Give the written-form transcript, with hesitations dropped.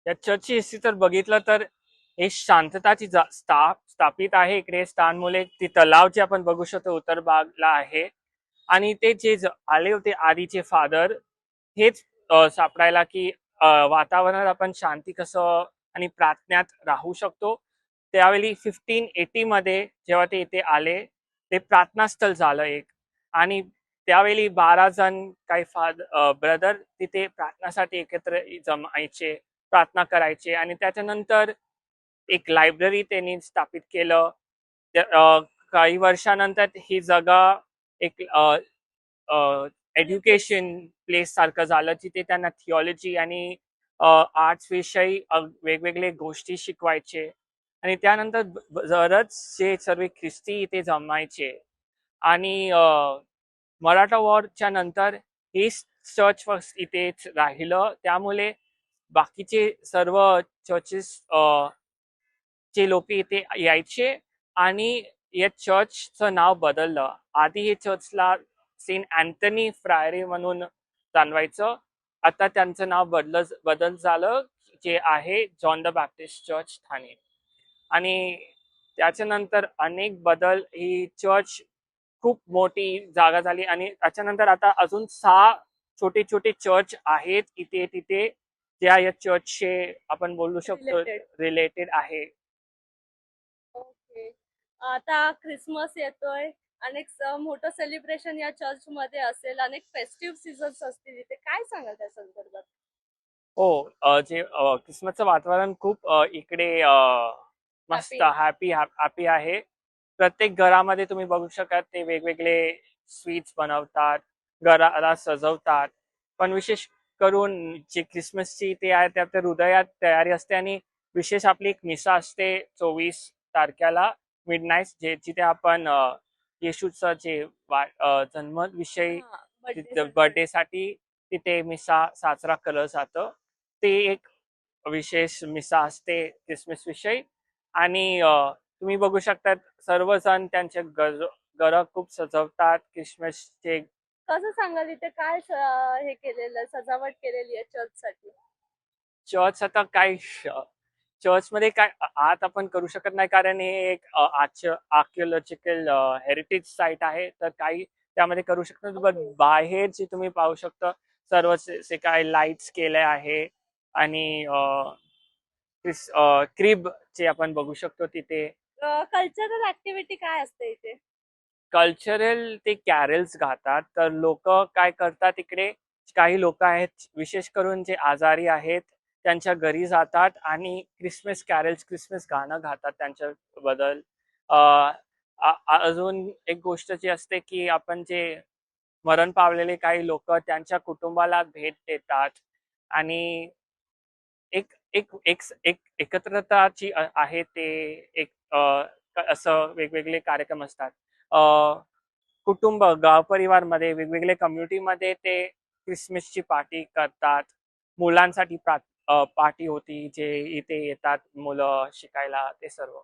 या चर्चची हिस्ट्री तर बघितलं तर हे शांतताची स्थापित आहे इकडे स्थानमुले ती तलाव जे आपण बघू शकतो उत्तर भागला आहे. आणि ते जे आले होते आधीचे फादर हेच सापडायला की वातावरणात आपण शांती कसं आणि प्रार्थनेत राहू शकतो. त्यावेळी 1580 मध्ये जेव्हा ते इथे आले ते प्रार्थनास्थळ झालं एक. आणि त्यावेळी 12 जण काही ब्रदर तिथे प्रार्थनासाठी एकत्र जमायचे, प्रार्थना करायचे. आणि त्याच्यानंतर एक लायब्ररी त्यांनी स्थापित केलं. काही वर्षानंतर ही जागा एक एज्युकेशन प्लेस सारखं झालं, जिथे त्यांना थिओलॉजी आणि आर्ट्स विषयी वेगवेगळे गोष्टी शिकवायचे. आणि त्यानंतर बरेचसे सर्व ख्रिस्ती इथे जमायचे. आणि मराठा वॉरच्या नंतर हे चर्च फक्त इथेच राहिलं. त्यामुळे बाकीचे सर्व चर्चेस चे लोक इथे यायचे. आणि या चर्चचं नाव बदललं. आधी हे चर्चला सेंट अँथनी फ्रायरी म्हणून जाणवायचं. आता त्यांचं नाव बदल झालं, जे आहे John the Baptist church Thane. आणि त्याच्यानंतर अनेक बदल, ही चर्च खूप मोठी जागा झाली. आणि त्याच्यानंतर आता अजून 6 छोटे छोटे चर्च आहेत इथे तिथे, ज्या या चर्चचे आपण बोलू शकतो रिलेटेड आहे. ओके. आता ख्रिसमस येतोय. अनेक मोठं सेलिब्रेशन या चर्च मध्ये असेल. अनेक फेस्टिव्ह सीझन्स असतील इथे. काय सांगाल त्या संदर्भात? हो. जे ख्रिसमसचं वातावरण खूप इकडे मस्त हॅपी. हॅपी हॅपी आहे. प्रत्येक घरामध्ये तुम्ही बघू शकाल ते वेगवेगळे स्वीट्स बनवतात, घराला सजवतात. पण विशेष करून जे ख्रिसमसची ते आहे त्या आपल्या हृदयात तयारी असते. आणि विशेष आपली एक मिसा असते 24 तारखेला मिडनाईट, जिथे आपण येशूचं जे जन्मविषयी हा, बर्थडे सेलिब्रेट. बर्थडे साठी तिथे मिसा साजरा केलं जातं. ते एक विशेष मिसा असते ख्रिसमस विषयी. आणि तुम्ही बघू शकता सर्वजण त्यांचे घर खूप सजवतात ख्रिसमसचे. कसं सांगाल इथे काय हे केलेलं सजावट केलेली आहे चर्च साठी? चर्च आता काय चर्चमध्ये काय आत आपण करू शकत नाही, कारण हे एक आर्किओलॉजिकल हेरिटेज साईट आहे. तर काही त्यामध्ये करू शकतो. पण ओके. बाहेर जे तुम्ही पाहू शकता सर्व जे काय लाईट्स केले आहे. आणि क्रिब जे आपण बघू शकतो तिथे. कल्चरल ऍक्टिव्हिटी काय असते इथे? कल्चरल ते कॅरल्स गातात. तर लोक काय करतात इकडे, काही लोक आहेत विशेष करून जे आजारी आहेत त्यांच्या घरी जातात आणि क्रिसमस कॅरल्स, क्रिसमस गाणं गातात त्यांच्या बद्दल. अजून एक गोष्ट जी असते की आपण जे मरण पावलेले काही लोक त्यांच्या कुटुंबाला भेट देतात. आणि एक एक एक एक एकत्रताची आहे ते. एक असं वेगवेगळे कार्यक्रम असतात. अ, कुटुंब गाव परिवारमध्ये वेगवेगळे कम्युनिटीमध्ये ते क्रिसमसची पार्टी करतात. मुलांसाठी पार्टी होती, जे इथे येतात मुलं शिकायला ते सर्व.